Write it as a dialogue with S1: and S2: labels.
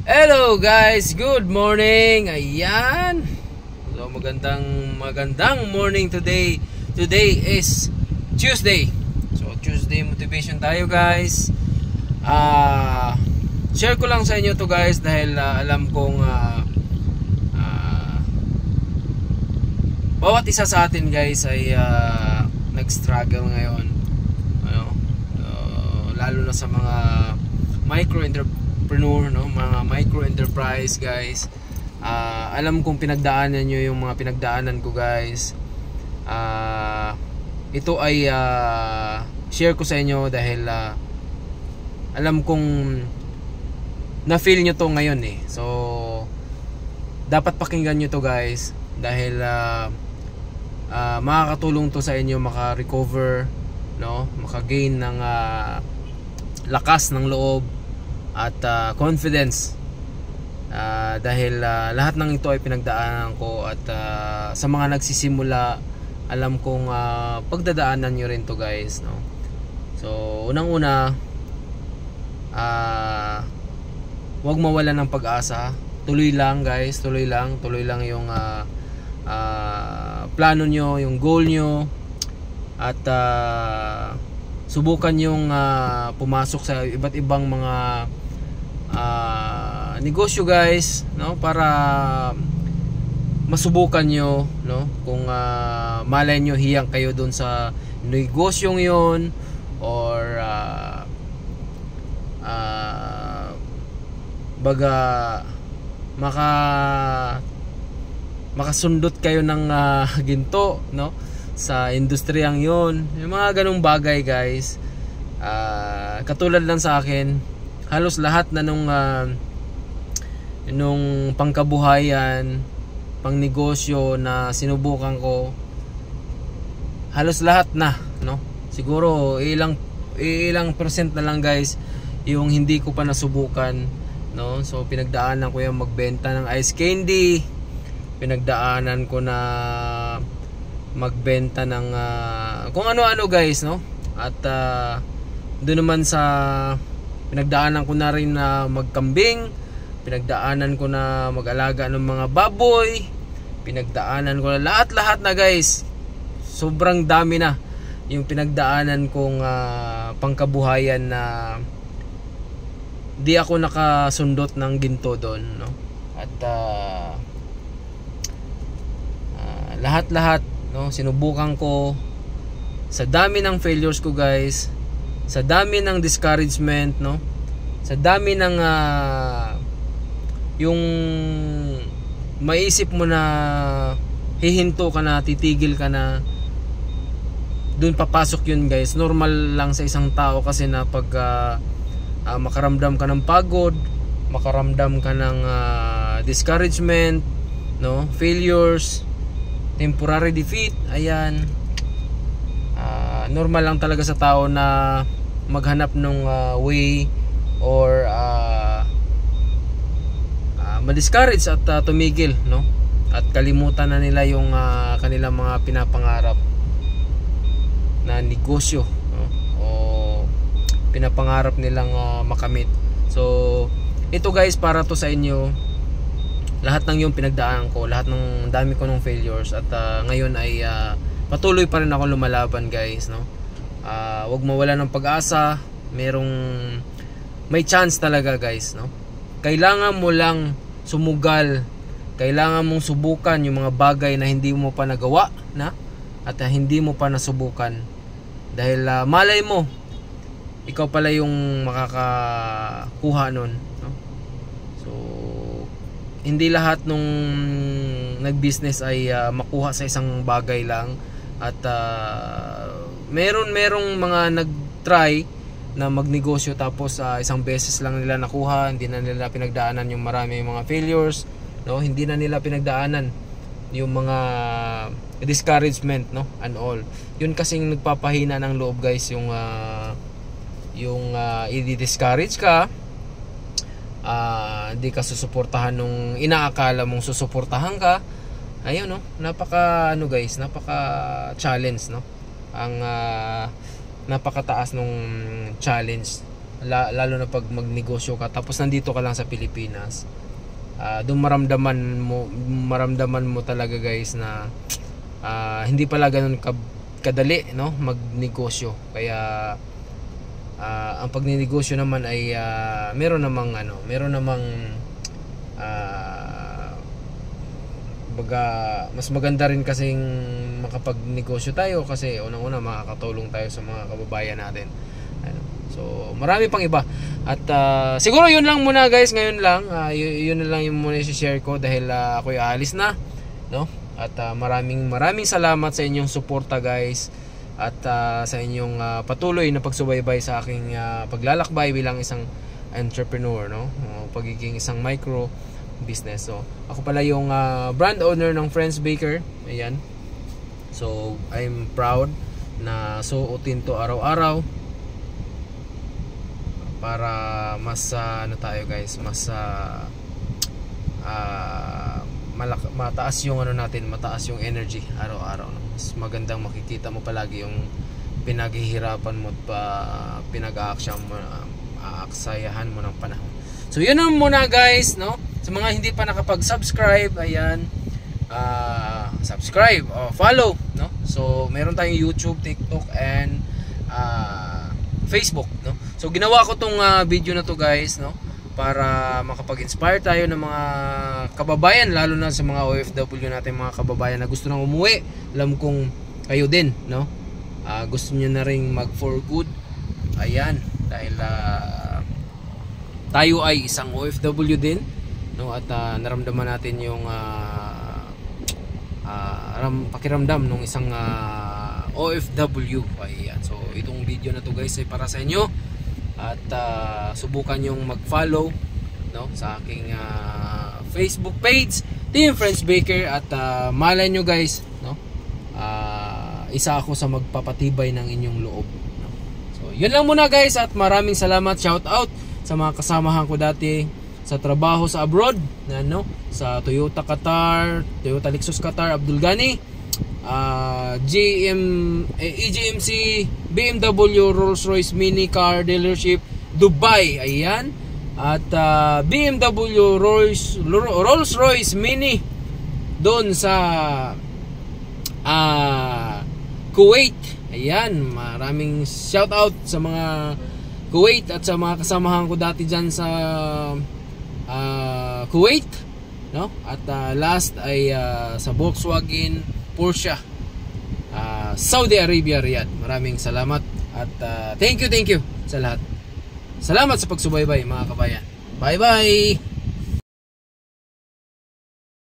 S1: Hello guys, good morning. Ayan. So magandang morning today. Today is Tuesday. So Tuesday motivation tayo guys. Share ko lang sa inyo to guys dahil alam kong bawat isa sa atin guys ay nag-struggle ngayon. Lalo na sa mga micro-entrepreneur, no? Mga micro-enterprise guys. Alam kong pinagdaanan nyo yung mga pinagdaanan ko guys. Ito ay share ko sa inyo dahil alam kong na-feel nyo to ngayon eh. So dapat pakinggan nyo to guys dahil makakatulong to sa inyo maka-recover, no? Maka-gain ng lakas ng loob at confidence dahil lahat ng ito ay pinagdaanan ko at sa mga nagsisimula alam kong pagdadaanan nyo rin to guys, no? So unang-una, huwag mawalan ng pag-asa. Tuloy lang guys, tuloy lang yung plano nyo, yung goal nyo, at subukan yung pumasok sa iba't ibang mga negosyo guys, no? Para masubukan nyo, no? Kung malay nyo hiyang kayo dun sa negosyong yon, or baga makasundot kayo ng ginto, no? Sa industriyang yon, yung mga ganong bagay guys. Katulad lang sa akin, halos lahat na nung pangkabuhayan, pang negosyo na sinubukan ko, halos lahat na, no? Siguro ilang percent na lang guys yung hindi ko pa nasubukan, no? So pinagdaanan ko yung magbenta ng ice candy, pinagdaanan ko na magbenta ng kung ano-ano guys, no? At doon naman sa pinagdaanan ko na rin na magkambing, pinagdaanan ko na mag-alaga ng mga baboy, pinagdaanan ko na lahat na guys. Sobrang dami na yung pinagdaanan kong pangkabuhayan na di ako nakasundot ng ginto doon, no? At lahat, no, sinubukan ko. Sa dami ng failures ko guys, sa dami ng discouragement, no, sa dami ng yung maisip mo na hihinto ka na, titigil ka na, dun papasok yun guys. Normal lang sa isang tao kasi na pag makaramdam ka ng pagod, makaramdam ka ng discouragement, no, failures, temporary defeat, ayan, normal lang talaga sa tao na maghanap ng way or ma-discourage at tumigil, no? At kalimutan na nila yung kanilang mga pinapangarap na negosyo, no? O pinapangarap nilang makamit. So ito guys, para to sa inyo. Lahat ng yung pinagdaanan ko, lahat ng dami ko ng failures, at ngayon ay patuloy pa rin ako lumalaban guys, no? Huwag mawala ng pag-asa. May chance talaga guys, no? Kailangan mo lang sumugal, kailangan mong subukan yung mga bagay na hindi mo pa nagawa na, at hindi mo pa nasubukan, dahil malay mo ikaw pala yung makakakuha nun, no? So hindi lahat nung nag-business ay makuha sa isang bagay lang. At merong mga nag-try na magnegosyo tapos isang beses lang nila nakuha, hindi na nila pinagdaanan yung marami mga failures, no? Hindi na nila pinagdaanan yung mga discouragement, no, and all. Yun kasing nagpapahina ng loob guys, yung i-discourage ka, hindi ka susuportahan nung inaakala mong susuportahan ka. Ayun, no, napaka guys, napaka challenge, no? Ang napakataas nung challenge lalo na pag magnegosyo ka tapos nandito ka lang sa Pilipinas. Doon maramdaman mo talaga guys na hindi pala ganun kadali, no, magnegosyo. Kaya ang pagninegosyo naman ay meron namang mas maganda rin kasing makapagnegosyo tayo kasi unang-una makakatulong tayo sa mga kababayan natin. So marami pang iba at siguro yun lang muna guys ngayon lang. Yun na lang yung muna i-share ko dahil ako'y aalis na, no? At maraming salamat sa inyong suporta guys at sa inyong patuloy na pagsubaybay sa aking paglalakbay bilang isang entrepreneur, no? Pagiging isang micro business. So ako pala yung brand owner ng Friends Baker. Ayan. So I'm proud na suotin to araw-araw para mas tayo guys, mas mataas yung mataas yung energy araw-araw, no? Mas magandang makikita mo palagi yung pinaghihirapan mo at pinag-aaksayahan mo ng panahon. So yun na muna guys, no? Sa mga hindi pa nakapag-subscribe, ayan, subscribe o follow, no? So meron tayong YouTube, TikTok and Facebook, no? So ginawa ko tong video na to guys, no, para makapag-inspire tayo ng mga kababayan, lalo na sa mga OFW natin, mga kababayan na gusto nang umuwi. Alam kong kayo din, no, gusto niyo na ring mag for good. Ayan, dahil tayo ay isang OFW din, no, at naramdaman natin yung pakiramdam ng isang OFW. Ayan, so itong video na to guys ay para sa inyo at subukan yung mag-follow, no, sa aking Facebook page Team Friends Baker at malay nyo guys, no, isa ako sa magpapatibay ng inyong loob, no? So yun lang muna guys at maraming salamat. Shout out sa mga kasamahan ko dati sa trabaho sa abroad, no, sa Toyota Qatar, Toyota Lexus Qatar, Abdul Ghani, EGMC, BMW, Rolls-Royce Mini Car Dealership, Dubai, ayan, at BMW, Rolls-Royce Mini doon sa Kuwait. Ayan, maraming shout out sa mga Kuwait at sa mga kasamahan ko dati dyan sa Kuwait, no? At last ay sa Volkswagen, Porsche, Saudi Arabia, Riyadh. Maraming salamat at thank you sa lahat. Salamat sa pagsubaybay mga kabayan. Bye bye.